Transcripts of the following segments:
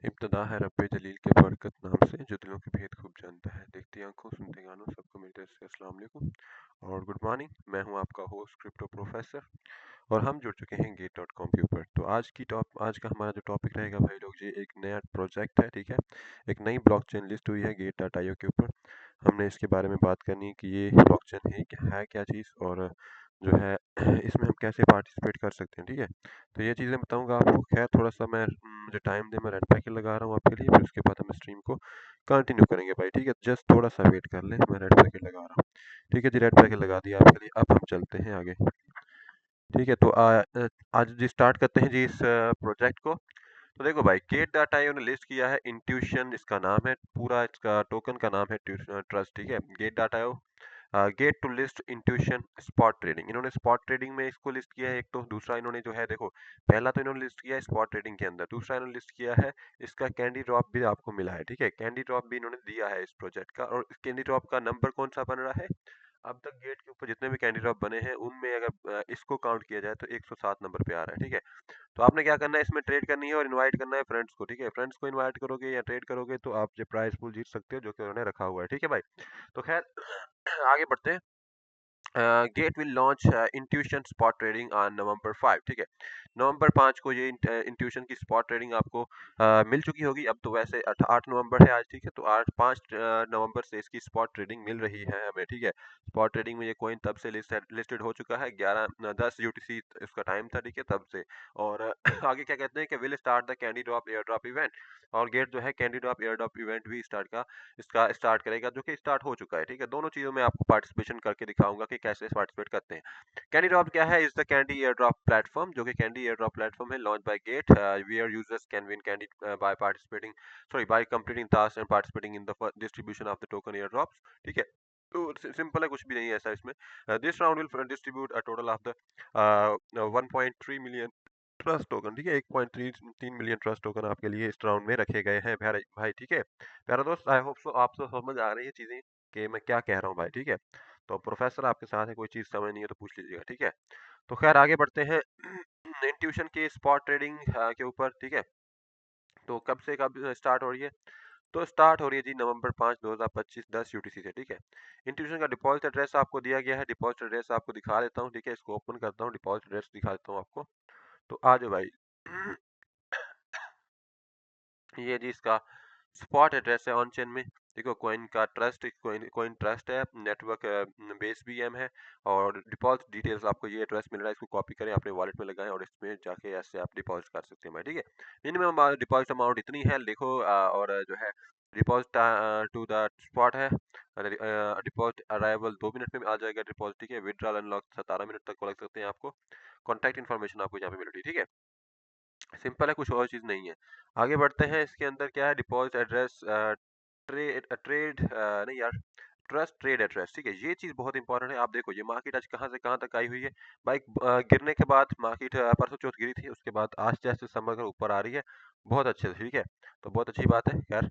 इब्तदा है रब्बे जलील के बरकत नाम से जो दिलों के भेद खूब जानता है। देखती आंखों सुनते गानों सबको मेरी तरफ से अस्सलाम वालेकुम और गुड मॉर्निंग। मैं हूं आपका होस्ट क्रिप्टो प्रोफेसर और हम जुड़ चुके हैं गेट.com के ऊपर। तो आज का हमारा जो टॉपिक रहेगा भाई लोग, ये एक नया प्रोजेक्ट है, ठीक है। एक नई ब्लॉकचेन लिस्ट हुई है गेट.io के ऊपर। हमने इसके बारे में बात करनी है कि ये ब्लॉकचेन है क्या चीज़, और जो है इसमें हम कैसे पार्टिसिपेट कर सकते हैं, ठीक है। तो ये चीज़ें बताऊंगा आपको। खैर थोड़ा सा मुझे टाइम दे, मैं रेड पैकेट लगा रहा हूँ आपके लिए, फिर उसके बाद हम स्ट्रीम को कंटिन्यू करेंगे भाई, ठीक है। जस्ट थोड़ा सा वेट कर ले, मैं रेड पैकेट लगा रहा हूँ। ठीक है जी, रेड पैकेट लगा दिया आपके लिए। अब हम चलते हैं आगे। ठीक है, तो आज जी स्टार्ट करते हैं जी इस प्रोजेक्ट को। तो देखो भाई, गेट डाटा आईओ ने लिस्ट किया है इंट्यूशन, इसका नाम है पूरा, इसका टोकन का नाम है ट्रस्ट, ठीक है। Gate dot IO Gate to list Intuition spot trading, इन्होंने स्पॉट ट्रेडिंग में इसको लिस्ट किया है एक। तो दूसरा इन्होंने जो है देखो, पहला तो इन्होंने लिस्ट किया है स्पॉट ट्रेडिंग के अंदर, दूसरा इन्होंने लिस्ट किया है इसका कैंडी ड्रॉप भी आपको मिला है, ठीक है। कैंडी ड्रॉप भी इन्होंने दिया है इस प्रोजेक्ट का, और कैंडी ड्रॉप का नंबर कौन सा बन रहा है, अब तक गेट के ऊपर जितने भी कैंडी ड्रॉप बने हैं उनमें अगर इसको काउंट किया जाए तो 107 नंबर पे आ रहा है, ठीक है। तो आपने क्या करना है, इसमें ट्रेड करनी है और इनवाइट करना है फ्रेंड्स को, ठीक है। फ्रेंड्स को इनवाइट करोगे या ट्रेड करोगे तो आप जो प्राइस पूल जीत सकते हो, जो कि उन्होंने रखा हुआ है, ठीक है भाई। तो खैर आगे बढ़ते हैं। Gate will launch Intuition spot trading on November 5, ठीक है। नवंबर 5 को ये इंट्यूशन की स्पॉट ट्रेडिंग आपको मिल चुकी होगी। अब तो वैसे 8 नवंबर है आज, ठीक है। तो 5 नवंबर से इसकी स्पॉट ट्रेडिंग मिल रही है हमें, ठीक है। स्पॉट ट्रेडिंग में ये कॉइन तब से लिस्टेड हो चुका है, 10 यूटीसी इसका टाइम था, ठीक है, तब से। और आगे क्या कहते हैं कि will start the candy drop air drop event, और गेट जो है candy drop air drop event भी इसका स्टार्ट करेगा, जो कि स्टार्ट हो चुका है, ठीक है। दोनों चीजों में आपको पार्टिसिपेशन करके दिखाऊंगा कि कैसे पार्टिसिपेट करते हैं। कैंडी ड्रॉप क्या है, is the candy air drop platform, जो कि कैंडी एयर ड्रॉप प्लेटफॉर्म है, launch by Gate, where users can win candy by participating, sorry, by completing task and participating in the distribution of the token air drops, ठीक है। तो simple है, कुछ भी नहीं है ऐसा इसमें। This round will distribute a total of the 1.3 million trust token, ठीक है। 1.33 मिलियन ट्रस्ट टोकन आपके लिए इस राउंड में रखे गए हैं प्यारे भाई, ठीक है। प्यारा दोस्त, आई होप सो आपको समझ आ रही है चीजें कि मैं क्या कह रहा हूँ भाई, ठीक है। तो प्रोफेसर आपके साथ है, कोई चीज समझ नहीं है तो पूछ लीजिएगा, ठीक है। तो खैर आगे बढ़ते हैं इंट्यूशन के स्पॉट ट्रेडिंग के ऊपर, ठीक है। तो कब से कब स्टार्ट हो रही है, तो स्टार्ट हो रही है जी नवंबर 5 2025 10 यूटीसी से, ठीक है। इंट्यूशन का डिपॉजिट एड्रेस आपको दिया गया है, डिपॉजिट एड्रेस आपको दिखा देता हूँ, ठीक है। इसको ओपन करता हूँ, डिपॉजिट एड्रेस दिखा देता हूँ आपको। तो आ जाओ भाई। ये जी इसका स्पॉट एड्रेस है ऑन चेन में। देखो, कॉइन का ट्रस्ट, कॉइन कॉइन ट्रस्ट है, नेटवर्क बेस बीएम है, और डिपॉजिट डिटेल्स आपको ये एड्रेस मिल रहा है, इसको कॉपी करें, अपने वॉलेट में लगाएं और इसमें जाके ऐसे आप डिपॉजिट कर सकते हैं भाई, ठीक है। मिनिमम डिपॉजिट अमाउंट इतनी है, देखो, और जो है डिपॉजिट टू द स्पॉट है, डिपॉजिट अराइवल 2 मिनट में आ जाएगा डिपॉजिट, ठीक है। विड्रॉल अनलॉक 17 मिनट तक को लग सकते हैं आपको। कॉन्टैक्ट इन्फॉर्मेशन आपको यहाँ पे मिल रही है, ठीक है। सिंपल है, कुछ और चीज नहीं है। आगे बढ़ते हैं, इसके अंदर क्या है, डिपॉजिट एड्रेस, ट्रेड ट्रेड नहीं यार, ट्रस्ट ट्रेड एड्रेस, ठीक है। ये चीज बहुत इंपॉर्टेंट है। आप देखो, ये मार्केट आज कहाँ से कहाँ तक आई हुई है भाई। गिरने के बाद मार्केट परसों चौथ गिरी थी, उसके बाद आज जैसे समर कर ऊपर आ रही है बहुत अच्छे से, ठीक है। तो बहुत अच्छी बात है। खैर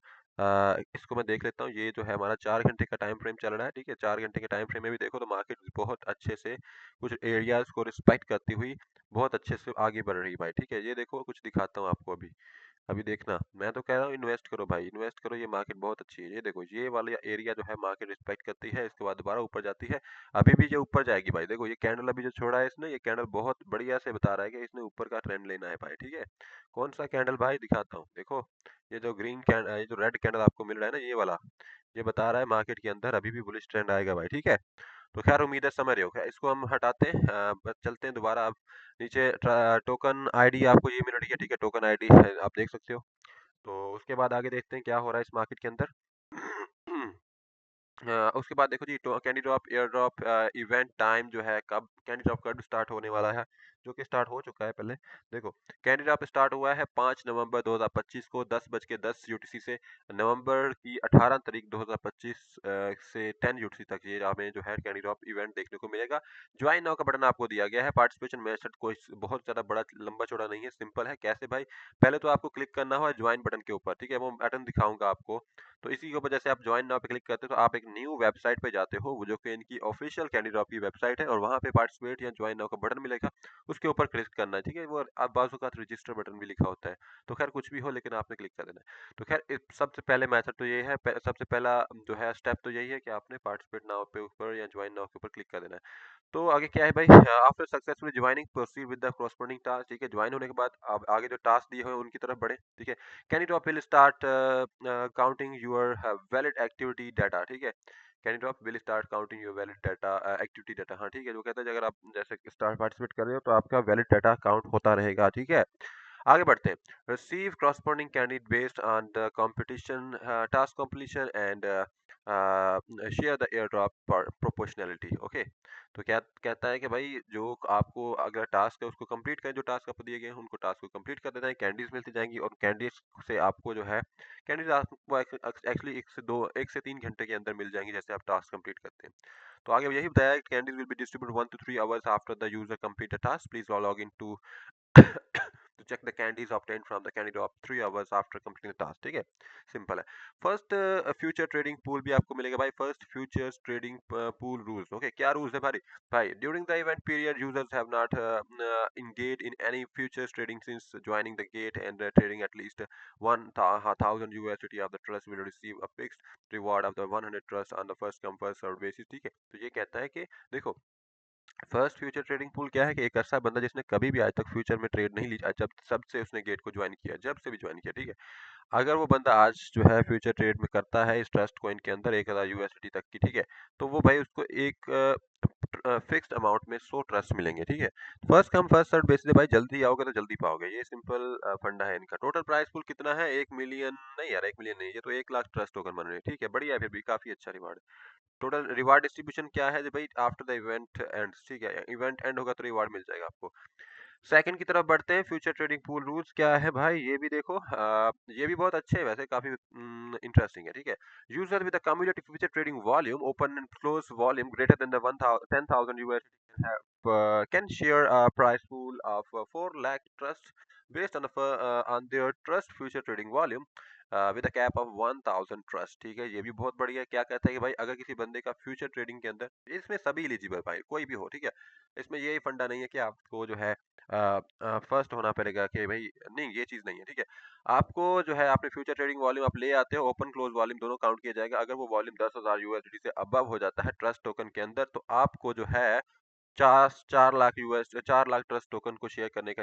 इसको मैं देख लेता हूँ। ये जो है हमारा 4 घंटे का टाइम फ्रेम चल रहा है, ठीक है। 4 घंटे के टाइम फ्रेम में भी देखो तो मार्केट बहुत अच्छे से कुछ एरियाज को रिस्पेक्ट करती हुई बहुत अच्छे से आगे बढ़ रही है भाई, ठीक है। ये देखो, कुछ दिखाता हूँ आपको अभी। अभी देखना, मैं तो कह रहा हूँ इन्वेस्ट करो भाई, इन्वेस्ट करो, ये मार्केट बहुत अच्छी है। ये देखो, ये वाला एरिया जो है मार्केट रिस्पेक्ट करती है, इसके बाद दोबारा ऊपर जाती है। अभी भी ये ऊपर जाएगी भाई। देखो, ये कैंडल अभी जो छोड़ा है इसने, ये कैंडल बहुत बढ़िया से बता रहा है कि इसने ऊपर का ट्रेंड लेना है भाई, ठीक है। कौन सा कैंडल भाई, दिखाता हूँ, देखो। ये जो ग्रीन कैंडल, ये जो रेड कैंडल आपको मिल रहा है ना, ये वाला, ये बता रहा है मार्केट के अंदर अभी भी बुलिश ट्रेंड आएगा भाई, ठीक है। तो खैर उम्मीद है समझ रहे हो। खैर इसको हम हटाते हैं, बस चलते हैं दोबारा। अब नीचे टोकन आईडी आपको ये मिल रही है, ठीक है। टोकन आईडी है, आप देख सकते हो। तो उसके बाद आगे देखते हैं क्या हो रहा है इस मार्केट के अंदर। उसके बाद देखो जी, candy drop air drop event time जो है, कब कैंडी ड्रॉप कब स्टार्ट होने वाला है, जो कि स्टार्ट हो चुका है पहले। देखो, कैंडी ड्रॉप स्टार्ट हुआ है 5 नवंबर 2025 को 10:10 यूटीसी से। नवंबर की 18 तारीख 2025 से 10 यूटीसी तक ये हमें जो है कैंडी ड्रॉप इवेंट देखने को मिलेगा। ज्वाइन नाउ का बटन आपको दिया गया है। पार्टिसिपेशन मेथड कोई बहुत ज्यादा बड़ा लंबा चौड़ा नहीं है, सिंपल है। कैसे भाई, पहले तो आपको क्लिक करना होगा ज्वाइन बटन के ऊपर, ठीक है। वो बटन दिखाऊंगा आपको। तो इसी की वजह से आप ज्वाइन नाउ पे क्लिक करते हो तो आप एक न्यू वेबसाइट पे जाते हो, वो जो कि इनकी ऑफिशियल कैंडी ड्रॉप की वेबसाइट है, और वहां पे पार्टिसिपेट या ज्वाइन नाउ का बटन मिलेगा। उस उसके ऊपर क्लिक करना है, ठीक है। वो आप बाजू का रजिस्टर बटन भी लिखा होता है, तो खैर कुछ भी हो लेकिन आपने क्लिक कर देना है। तो खैर सबसे पहले मेथड तो ये है, सबसे पहला जो है स्टेप तो यही है कि आपने पार्टिसिपेट नाउ पे ऊपर या ज्वाइन नाउ के ऊपर क्लिक कर देना है। तो आगे क्या है भाई, after successfully joining proceed with the corresponding task, ठीक है। ज्वाइन होने के बाद आप आगे जो टास्क दिए हुए हैं उनकी तरफ बढ़े, ठीक है। Candidate will start counting your valid activity data, ठीक है। Candidate will start counting your valid data activity data, हाँ ठीक है। जो कहता है अगर आप जैसे स्टार्ट पार्टिसिपेट कर रहे हो तो आपका वैलिड डाटा काउंट होता रहेगा, ठीक है। आगे बढ़ते हैं। Receive corresponding candidate based on the competition task completion and share the air drop proportionality, okay. तो क्या कहता है कि भाई जो आपको अगर टास्क है उसको कंप्लीट करें, जो टास्क आपको दिए गए हैं उनको टास्क को कंप्लीट कर देना है, कैंडीज मिलती जाएंगी और कैंडीज से आपको जो है कैंडीज आपको एक्चुअली 1 से 3 घंटे के अंदर मिल जाएंगी जैसे आप टास्क कंप्लीट करते हैं। तो आगे यही बताया है candies will be distributed 1 to 3 hours after the user complete the task, please log in to to check the candies obtained from the candidate of 3 hours after completing the task, ठीक है। Simple है। First future trading pool भी आपको मिलेगा भाई, first futures trading pool rules, okay. क्या rules है भाई? भाई during the event period users have not engaged in any futures trading since joining the gate and trading at least 1000 USDT of the trust will receive a fixed reward of the 100 trust on the first come first served basis, ठीक है। तो ये कहता है कि देखो first future trading pool क्या है कि एक ऐसा बंदा जिसने कभी भी आज तक फ्यूचर में ट्रेड नहीं लिया, जब सब से उसने गेट को ज्वाइन किया, जब से भी ज्वाइन किया, ठीक है। अगर वो बंदा आज जो है फ्यूचर ट्रेड में करता है इस ट्रस्ट कॉइन के अंदर 1000 यूएसडी तक की, ठीक है। तो वो भाई उसको एक फिक्स्ड अमाउंट में 100 ट्रस्ट मिलेंगे, ठीक है। First come first serve basis भाई, जल्दी आओगे तो जल्दी पाओगे, ये सिंपल फंडा है इनका। टोटल प्राइस पूल कितना है? 1 मिलियन नहीं यार, 1 मिलियन नहीं, ये तो 1 लाख ट्रस्ट टोकन बन रहे हैं, ठीक है। बढ़िया है, फिर भी काफी अच्छा रिवार्ड। टोटल रिवार्ड डिस्ट्रीब्यूशन क्या है भाई? आफ्टर द इवेंट एंड, ठीक है। इवेंट एंड होगा तो रिवार्ड मिल जाएगा आपको। सेकंड की तरफ बढ़ते हैं। फ्यूचर ट्रेडिंग पूल रूल्स क्या है भाई? ये भी देखो, ये भी बहुत अच्छे हैं वैसे, काफी इंटरेस्टिंग है, ठीक है। User with the cumulative future trading volume open and close volume greater than the 10,000 USD can share a prize pool of 4 lakh trust based on on their trust future trading volume with a cap of 1000 trust, ठीक है। ये भी बहुत बढ़िया है। क्या कहता है कि भाई अगर किसी बंदे का फ्यूचर ट्रेडिंग के अंदर, इसमें सभी एलिजिबल भाई, कोई भी हो, ठीक है। इसमें यही फंडा नहीं है कि आपको जो है फर्स्ट होना पड़ेगा कि भाई, नहीं ये चीज नहीं है, ठीक है। आपको जो है आपने फ्यूचर ट्रेडिंग वॉल्यूम आप ले आते हो, ओपन क्लोज वॉल्यूम दोनों काउंट किया जाएगा। अगर वो वॉल्यूम 10,000 यूएसडी से अबव हो जाता है ट्रस्ट टोकन के अंदर, तो आपको जो है 4 लाख ट्रस्ट टोकन को शेयर करने का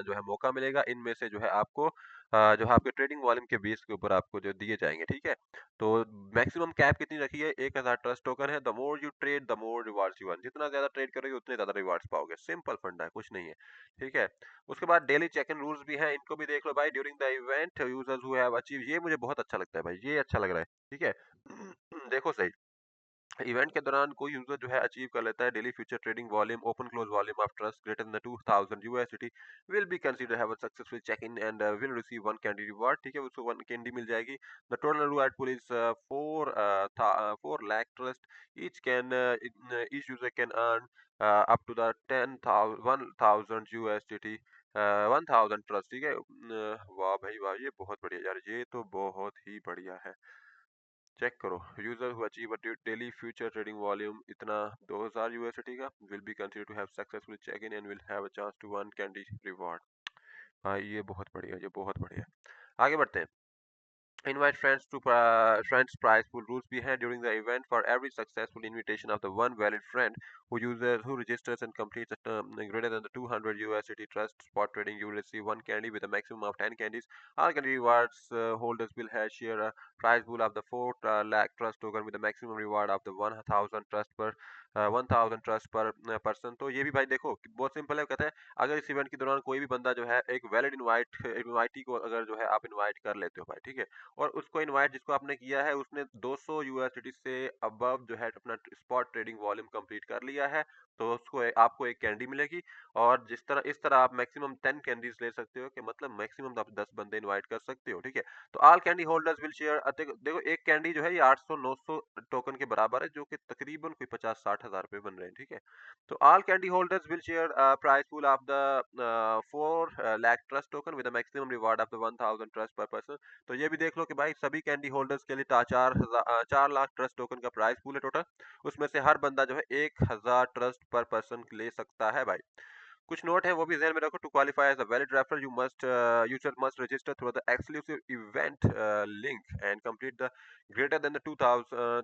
जो है मौका मिलेगा। इनमें से जो है आपको जो है आपके ट्रेडिंग वॉल्यूम के बेस के ऊपर आपको जो दिए जाएंगे, ठीक है। तो मैक्सिमम कैप कितनी रखी है? 1000 ट्रस्ट टोकन है। The more you trade the more rewards you earn, जितना ज्यादा ट्रेड करोगे उतने ज्यादा रिवार्ड्स पाओगे। सिंपल फंडा है, कुछ नहीं है, ठीक है। उसके बाद डेली चेक इन रूल्स भी हैं, इनको भी देख लो भाई। During the event users who have achieve, ये मुझे बहुत अच्छा लगता है भाई, ये अच्छा लग रहा है, ठीक है। देखो सही, इवेंट के दौरान कोई यूजर जो है अचीव कर लेता है daily future trading volume open close volume of trust greater than 2000 USD will be consider have a successful check in and will receive 1 candy reward, ठीक है। उसको 1 कैंडी मिल जाएगी। The total reward pool is 4 lakh trust. Each user can earn up to the 10,000 USD 1000 trust, ठीक है। वाह भाई वाह, ये बहुत बढ़िया यार, ये तो बहुत ही बढ़िया है। चेक करो, user who achieve a daily future trading volume इतना 2000 यूएसडी का will be consider to have successful check in and will have a chance to won candy reward. हाँ ये बहुत बढ़िया, ये बहुत बढ़िया। आगे बढ़ते हैं। Invite friends to friends prize pool rules we had during the event. For every successful invitation of the one valid friend who registers and completes a term greater than the 200 USDT trust spot trading, you will receive 1 candy with a maximum of 10 candies. All candy rewards holders will have share a prize pool of the 4 lakh trust token with a maximum reward of the 1000 trust per 1000 trust पर person. तो ये भी भाई देखो बहुत simple है। कहता है अगर इस इवेंट के दौरान कोई भी बंदा जो है एक वैलिड इनवाइटी को अगर जो है आप इनवाइट कर लेते हो भाई, ठीक है। और उसको इनवाइट जिसको आपने किया है उसने 200 यूएसडी से अबव जो है अपना स्पॉट ट्रेडिंग वॉल्यूम कंप्लीट कर लिया है, तो उसको आपको 1 कैंडी मिलेगी। और इस तरह आप मैक्सिमम 10 कैंडीज ले सकते हो, कि मतलब मैक्सिमम आप 10 बंदे इनवाइट कर सकते हो, ठीक है। तो all candy holders will share, देखो 1 कैंडी जो है ये 800-900 टोकन के बराबर है, जो कि तकरीबन कोई 50-60 हजार रुपए बन रहे हैं, ठीक है। तो all candy holders will share price pool of the 4 lakh trust token with maximum reward of the 1000 trust पर पर्सन। तो ये भी देख लो कि भाई सभी कैंडी होल्डर्स के लिए 4 लाख ट्रस्ट टोकन का प्राइस पूल है टोटल। उसमें से हर बंदा जो है 1000 ट्रस्ट पर पर्सन ले सकता है भाई। कुछ नोट है वो भी ध्यान में रखो। To qualify as a valid referral user must register through the exclusive event link and complete the greater than the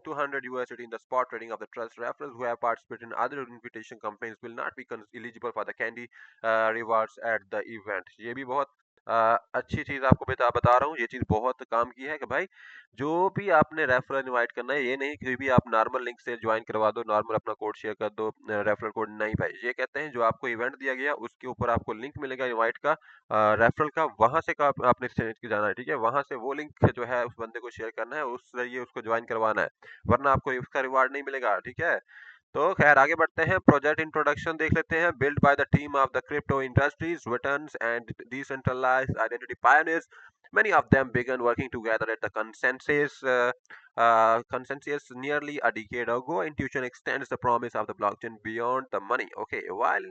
200 USD in the spot trading of the trust. Referrals who have participated in other invitation campaigns will not be eligible for the candy rewards at the event. ये भी बहुत अच्छी चीज आपको बता रहा हूँ। ये चीज बहुत काम की है कि भाई जो भी आपने रेफरल इनवाइट करना है, ये नहीं कि भी आप नॉर्मल लिंक से ज्वाइन करवा दो, नॉर्मल अपना कोड शेयर कर दो, रेफरल कोड नहीं भाई। ये कहते हैं जो आपको इवेंट दिया गया उसके ऊपर आपको लिंक मिलेगा इनवाइट का, रेफरल का, वहां से का आपने जाना है, ठीक है। वहां से वो लिंक जो है उस बंदे को शेयर करना है, उस जरिए उसको ज्वाइन करवाना है, वरना आपको उसका रिवार्ड नहीं मिलेगा, ठीक है। तो खैर आगे बढ़ते हैं, प्रोजेक्ट इंट्रोडक्शन देख लेते हैं। Build by the team of the crypto industries veterans and decentralized identity pioneers, many of them began working together at the consensus nearly a decade ago. Intuition extends the promise of the blockchain beyond the money. Okay, while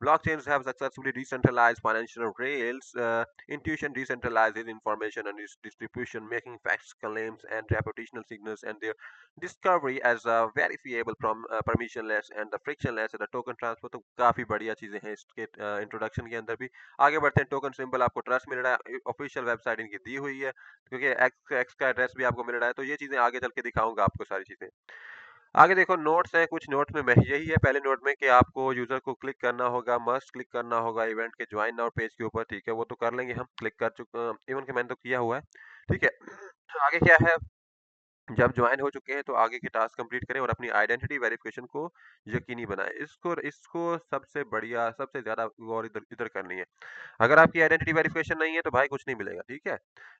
blockchains have successfully decentralized financial rails, Intuition decentralizes information and its distribution, making facts, claims, and reputational signals and their discovery as a verifiable permissionless and the frictionless the token transfer. तो काफी बढ़िया चीजें हैं इसके introduction के अंदर भी। आगे बढ़ते हैं, टोकन सिंबल आपको ट्रस्ट मिल रहा है, ऑफिशियल वेबसाइट इनकी दी हुई है, क्योंकि एक्स का एड्रेस भी आपको मिल रहा है। तो ये चीजें आगे चल के दिखाऊंगा आपको सारी चीजें। आगे देखो नोट्स हैं, कुछ नोट में यही है पहले नोट में कि आपको यूजर को क्लिक करना होगा, मस्ट क्लिक करना होगा इवेंट के ज्वाइन नाउ पेज के ऊपर, ठीक है। वो तो कर लेंगे हम, क्लिक कर चुके, इवन के मैंने तो किया हुआ है, ठीक है। आगे क्या है, जब ज्वाइन हो चुके हैं तो आगे के टास्क कंप्लीट करें और अपनी आइडेंटिटी वेरिफिकेशन को यकीनी बनाएं। इसको इसको सबसे बढ़िया, सबसे ज्यादा गौर इधर इधर करनी है। अगर आपकी आइडेंटिटी वेरिफिकेशन नहीं है तो भाई कुछ नहीं मिलेगा, ठीक है।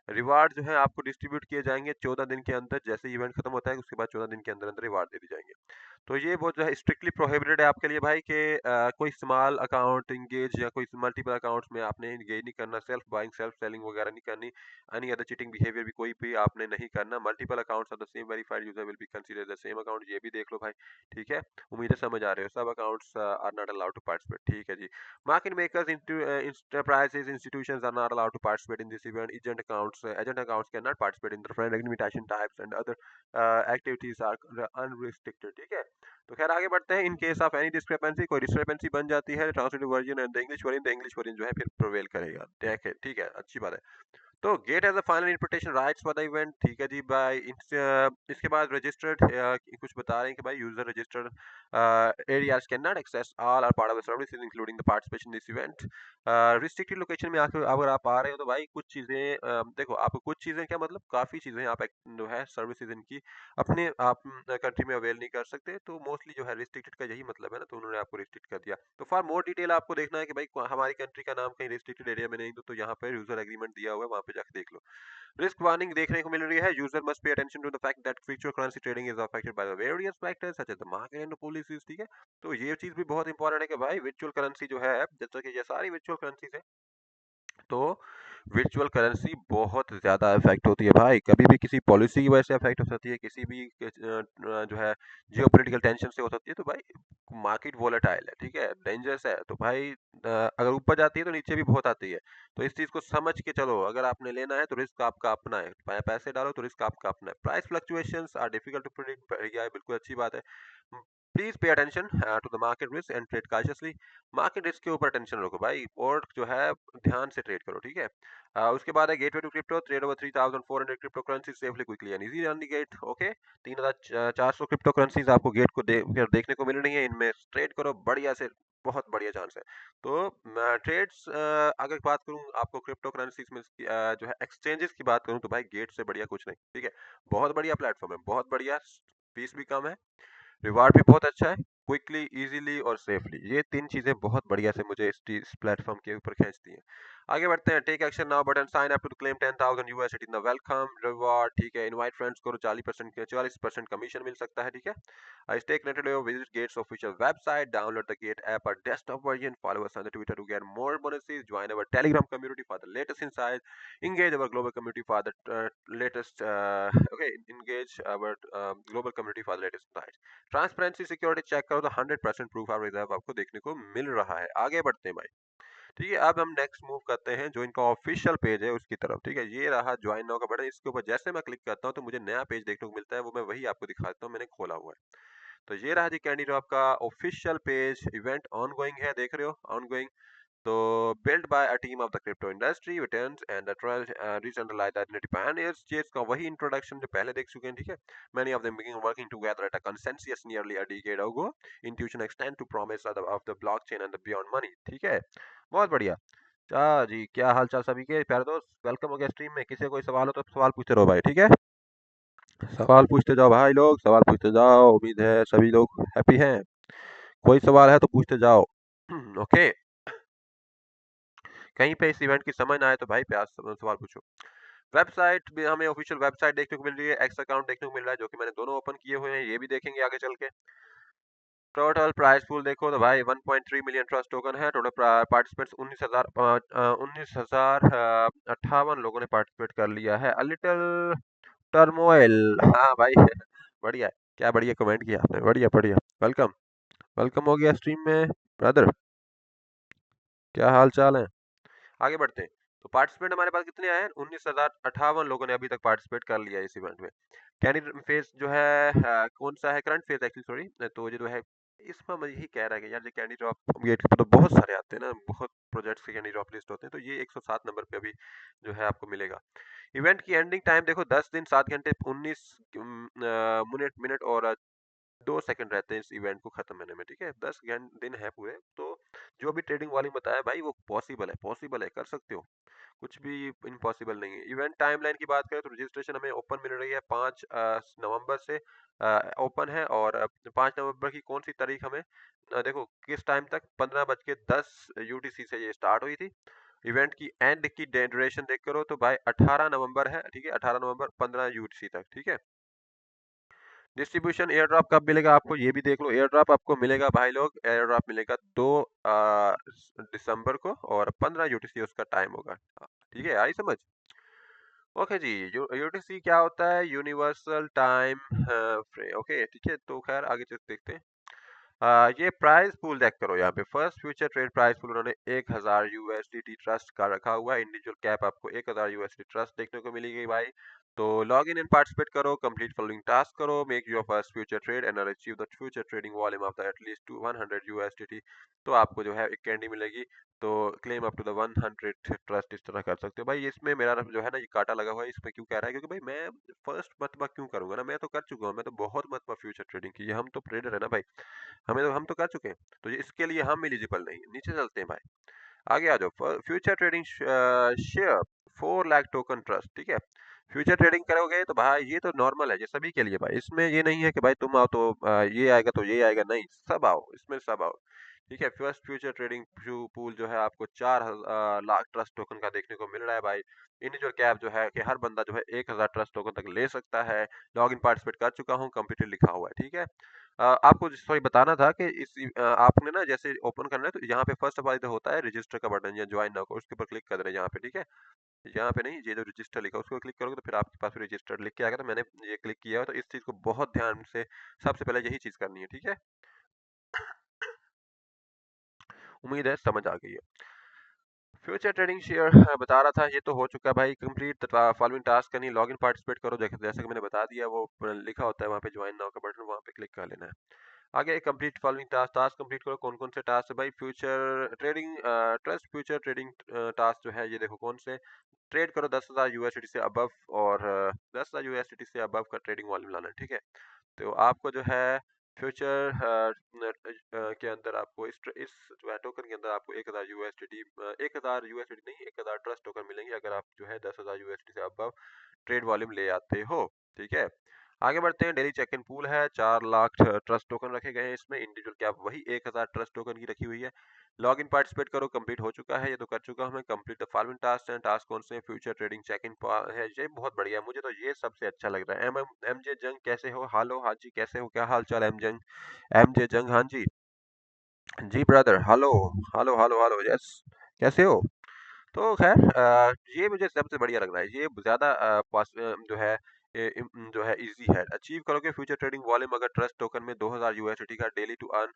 रिवार्ड जो है आपको डिस्ट्रीब्यूट किए जाएंगे 14 दिन के अंदर, जैसे इवेंट खत्म होता है उसके बाद 14 दिन के अंदर अंदर रिवार्ड दे दी जाएंगे। तो ये वो जो है स्ट्रिक्टली प्रोहिबिटेड है आपके लिए भाई कि कोई स्मॉल अकाउंट इंगेज या कोई मल्टीपल अकाउंट्स में आपने इंगेज नहीं करना, सेल्फ बाइंग सेल्फ सेलिंग वगैरह नहीं करनी, एनी अदर चीटिंग बिहेवियर भी कोई भी आपने नहीं करना। Multiple accounts of the same verified user will be considered the same account, ये भी देख लो भाई, ठीक है। उम्मीद है समझ आ रहे हो, सब accounts are not allowed to participate, ठीक है जी। Market makers enterprises institutions are not allowed to participate in this event. Agent accounts cannot participate in the friend invitation types and other activities are unrestricted, ठीक है। तो खैर आगे बढ़ते हैं। In case of any discrepancy, कोई discrepancy बन जाती है, translated version and the English version जो है फिर प्रोवेल करेगा, ठीक है, अच्छी बात है। तो Gate as a final interpretation rights for the event, ठीक है जी भाई। इसके बाद रजिस्टर्ड कुछ बता रहे हैं कि भाई user registered areas can not access all are part of the services including the participation in this event. Restricted location में आकर अगर आप आ रहे हो तो भाई कुछ चीजें देखो, आपको कुछ चीजें क्या मतलब काफी चीजें आप जो है सर्विसेज इनकी अपने आप कंट्री में अवेल नहीं कर सकते। तो मोस्टली जो है रिस्ट्रिक्टेड का यही मतलब है ना, तो उन्होंने आपको रिस्ट्रिक्ट कर दिया। तो फॉर मोर डिटेल आपको देखना है कि भाई हमारी कंट्री का नाम कहीं रिस्ट्रिक्टेड एरिया में नहीं, तो यहाँ पे यूजर एग्रीमेंट दिया हुआ है, वहां पे जाकर देख लो। रिस्क वार्निंग देखने को मिल रही है, user must pay attention to the fact that crypto currency trading is affected by the various factors such as the market and policies, ठीक है। तो ये चीज भी बहुत इंपॉर्टेंट है कि भाई वर्चुअल करेंसी जो है, जैसा कि ये सारी वर्चुअल करेंसीज है, तो वर्चुअल करेंसी बहुत ज़्यादा इफेक्ट होती है भाई, कभी भी किसी पॉलिसी की वजह से इफेक्ट हो सकती है, किसी भी जो है जियोपॉलिटिकल टेंशन से हो सकती है। तो भाई मार्केट वोलेटाइल है, ठीक है, डेंजरस है। तो भाई अगर ऊपर जाती है तो नीचे भी बहुत आती है। तो इस चीज़ को समझ के चलो, अगर आपने लेना है तो रिस्क आपका अपना है, पैसे डालो तो रिस्क आपका अपना है। Price fluctuations are difficult to predict, बिल्कुल अच्छी बात है। Please pay attention to the market risk and trade cautiously. Market risk के ऊपर अटेंशन रखो भाई, और जो है ध्यान से ट्रेड करो, ठीक है। उसके बाद है gateway to crypto, trade over 3400 crypto currency safely quickly and easily on the Gate. Okay, 3400 crypto currencies आपको गेट को देखने को मिल रही है, इनमें ट्रेड करो बढ़िया से, बहुत बढ़िया चांस है। तो ट्रेड्स अगर बात करूं आपको क्रिप्टो करेंसीज में जो है एक्सचेंजेस की बात करूं तो भाई गेट से बढ़िया कुछ नहीं, ठीक है। बहुत बढ़िया प्लेटफॉर्म है, बहुत बढ़िया, फीस भी कम है, रिवार्ड भी बहुत अच्छा है, क्विकली, इजीली और सेफली। ये तीन चीजें बहुत बढ़िया से मुझे इस प्लेटफॉर्म के ऊपर खींचती हैं। आगे बढ़ते हैं, take action now button, sign up to claim 10,000 USD in the welcome reward, ठीक है। इनवाइट फ्रेंड्स करो, 40% कमीशन मिल सकता है, ठीक है। Stay connected, visit Gate's official website, download the Gate app और desktop version, follow us on the Twitter to get more bonuses, join our Telegram community for the latest insight, engage our global community for the latest okay engage our global community for the latest insights। Transparency security check करो तो 100% proof of reserve आपको देखने को मिल रहा है। आगे बढ़ते हैं भाई, ठीक है। अब हम नेक्स्ट मूव करते हैं जो इनका ऑफिशियल पेज है उसकी तरफ, ठीक है। ये रहा ज्वाइन नाउ का बटन, इसके ऊपर जैसे मैं क्लिक करता हूँ तो मुझे नया पेज देखने को मिलता है, वो मैं वही आपको दिखाता हूँ, मैंने खोला हुआ है। तो ये रहा जी कैंडी ड्रॉप का ऑफिशियल पेज, इवेंट ऑनगोइंग है, देख रहे हो, ऑनगोइंग। तो built by a team of the crypto industry veterans and the decentralized identity pioneers, ये इसका वही इंट्रोडक्शन जो पहले देख चुके हैं, ठीक है। Many of them began working together at a consensus nearly a decade ago. Intuition extend to promise of the blockchain and the beyond money, ठीक है। बहुत बढ़िया। अच्छा जी, क्या हाल चाल सभी के प्यारे दोस्त, वेलकम हो गया स्ट्रीम में। किसी कोई सवाल हो तो सवाल पूछते रहो भाई, ठीक है। सवाल पूछते जाओ भाई लोग, सवाल पूछते जाओ। उम्मीद है सभी लोग हैप्पी हैं। कोई सवाल है तो पूछते जाओ। ओके, कहीं पे इस इवेंट की समझ ना आए तो भाई प्यार से सवाल पूछो। वेबसाइट भी हमें ऑफिशियल वेबसाइट देखने को मिल रही है, एक्स अकाउंट देखने को मिल रहा है, जो कि मैंने दोनों ओपन किए हुए हैं, ये भी देखेंगे आगे चल के। टोटल प्राइस पूल देखो तो भाई 1.3 मिलियन ट्रस्ट टोकन है। टोटल पार्टिसिपेंट्स 19,058 लोगों ने पार्टिसिपेट कर लिया है। अ लिटिल टर्मोइल, हाँ भाई बढ़िया, क्या बढ़िया कमेंट किया आपने, बढ़िया बढ़िया। वेलकम, वेलकम हो गया स्ट्रीम में ब्रदर, क्या हाल चाल है। आगे बढ़ते हैं। तो पार्टिसिपेंट हमारे पास कितने आए हैं, 19,058 लोगों ने अभी तक पार्टिसिपेट कर लिया है इस इवेंट में। कैंडिडेट फेज जो है कौन सा है, करंट फेज एक्चुअली, सॉरी। तो ये जो है इसमें मैं यही कह रहा है कि यार ये कैंडी ड्रॉप गेट के तो बहुत सारे आते हैं ना, बहुत प्रोजेक्ट्स के कैंडी ड्रॉप लिस्ट होते हैं, तो ये 107 नंबर पे अभी जो है आपको मिलेगा। इवेंट की एंडिंग टाइम देखो 10 दिन 7 घंटे 19 मिनट मिनट और 2 सेकंड रहते हैं इस इवेंट को खत्म होने में, ठीक है। 10 दिन है पूरे, तो जो भी ट्रेडिंग वाली बताया भाई वो पॉसिबल है, पॉसिबल है, कर सकते हो, कुछ भी इम्पॉसिबल नहीं है। इवेंट टाइमलाइन की बात करें तो रजिस्ट्रेशन हमें ओपन मिल रही है 5 नवंबर से ओपन है। और 5 नवंबर की कौन सी तारीख हमें देखो किस टाइम तक, 15:10 यूटीसी से ये स्टार्ट हुई थी। इवेंट की एंड की ड्यूरेशन देख करो तो भाई 18 नवंबर है, ठीक है, 18 नवंबर 15 यूटीसी तक, ठीक है। डिस्ट्रीब्यूशन एयर ड्रॉप कब मिलेगा आपको, ये भी देख लो। एयर ड्रॉप आपको मिलेगा भाई लोग, एयर ड्रॉप मिलेगा 2 दिसंबर को, और 15 यूटीसी उसका टाइम होगा, ठीक है, आई समझ। ओके जी, यूटीसी क्या होता है, यूनिवर्सल टाइम फ्रेम, ओके ठीक है। तो खैर आगे देखते हैं। ये प्राइस पूल देख करो, यहाँ पे first future trade price pool उन्होंने 1000 USDT ट्रस्ट का रखा हुआ है। इंडिविजुअल कैप आपको 1000 USD ट्रस्ट देखने को मिलेगी भाई। तो लॉग इन एंड पार्टिसिपेट करो, कंप्लीट फॉलोइंग टास्क करो, make your first future trade and achieve the future trading volume of the at least 100 USDT। तो आपको जो है एक कैंडी मिलेगी। तो claim up to the 100 trust इस तरह कर सकते हो भाई। इसमें मेरा जो है ना ये काटा लगा हुआ है, इसमें क्यों कह रहा है, क्योंकि भाई मैं फर्स्ट मरतबा क्यों करूंगा ना, मैं तो कर चुका हूँ, मैं तो बहुत मरतबा फ्यूचर ट्रेडिंग की है, हम तो ट्रेडर है ना भाई, हम तो कर चुके हैं। तो इसके लिए हम एलिजिबल नहीं है। नीचे चलते हैं भाई, आगे आ जाओ। Future trading share 4 lakh token trust, ठीक है। फ्यूचर ट्रेडिंग करोगे तो भाई ये तो नॉर्मल है, ये सभी के लिए भाई। इसमें ये नहीं है कि भाई तुम आओ तो ये आएगा तो ये आएगा, नहीं, सब आओ, इसमें सब आओ, ठीक है। फर्स्ट फ्यूचर ट्रेडिंग पूल जो है आपको 4 लाख ट्रस्ट टोकन का देखने को मिल रहा है भाई। इंडिविजुअल कैप जो है कि हर बंदा जो है 1000 ट्रस्ट टोकन तक ले सकता है। लॉग इन पार्टिसिपेट कर चुका हूँ, कंप्यूटर लिखा हुआ है, ठीक है। आपको सॉरी बताना था कि आपने ना जैसे ओपन करना है तो यहाँ पे फर्स्ट ऑफ ऑल इधर होता है रजिस्टर का बटन या ज्वाइन नाउ का, उसके ऊपर क्लिक कर देना है यहाँ पे, ठीक है। यहाँ पे नहीं, ये जो रजिस्टर लिखा है उसको क्लिक करोगे तो फिर आपके पास रजिस्टर लिख के आएगा। तो मैंने ये क्लिक किया है, तो इस चीज को बहुत ध्यान से सबसे पहले यही चीज करनी है, ठीक है। उम्मीद है समझ आ गई है। फ्यूचर ट्रेडिंग शेयर बता रहा था, ये तो हो चुका है भाई। कंप्लीट फॉलोइंग टास्क करनी, लॉग इन पार्टिसिपेट करो, जैसे कि मैंने बता दिया, वो लिखा होता है वहाँ पे ज्वाइन नाउ का बटन, वहाँ पे क्लिक कर लेना है। आगे complete following task, task complete करो। कौन कौन से टास्क है भाई, future trading trust future trading task जो है ये देखो कौन से। ट्रेड करो 10,000 USDT से अबव, और 10,000 USDT से अबव का ट्रेडिंग वॉल्यूम लाना है, ठीक है। तो आपको जो है फ्यूचर के अंदर आपको इस जो है टोकन के अंदर आपको 1000 USDT, 1000 USDT नहीं, 1000 ट्रस्ट टोकन मिलेंगे अगर आप जो है 10,000 USDT से अबव ट्रेड वॉल्यूम ले आते हो, ठीक है। आगे बढ़ते हैं। डेली चेक इन पूल है, 4 लाख ट्रस्ट टोकन रखे गए हैं इसमें। इंडिविजुअल कैप वही 1000 ट्रस्ट टोकन की रखी हुई है। लॉग इन पार्टिसिपेट करो, कंप्लीट हो चुका है, ये तो कर चुका हूं मैं। कंप्लीट द फॉलोइंग टास्क हैं, टास्क कौन से हैं, फ्यूचर ट्रेडिंग चेक इन है, ये बहुत बढ़िया है, मुझे तो ये सबसे अच्छा लग रहा है। एम जे जंग कैसे हो, हालो हाँ जी, कैसे हो, क्या हाल चाल एम जंग, एम जे जंग, हाँ जी, जी brother, hello, hello hello hello, yes, कैसे हो। तो खैर ये मुझे सबसे बढ़िया लग रहा है, ये ज्यादा जो है जो है इजी है। अचीव करोगे फ्यूचर ट्रेडिंग वॉल्यूम अगर ट्रस्ट टोकन में 2000 USDT का daily to earn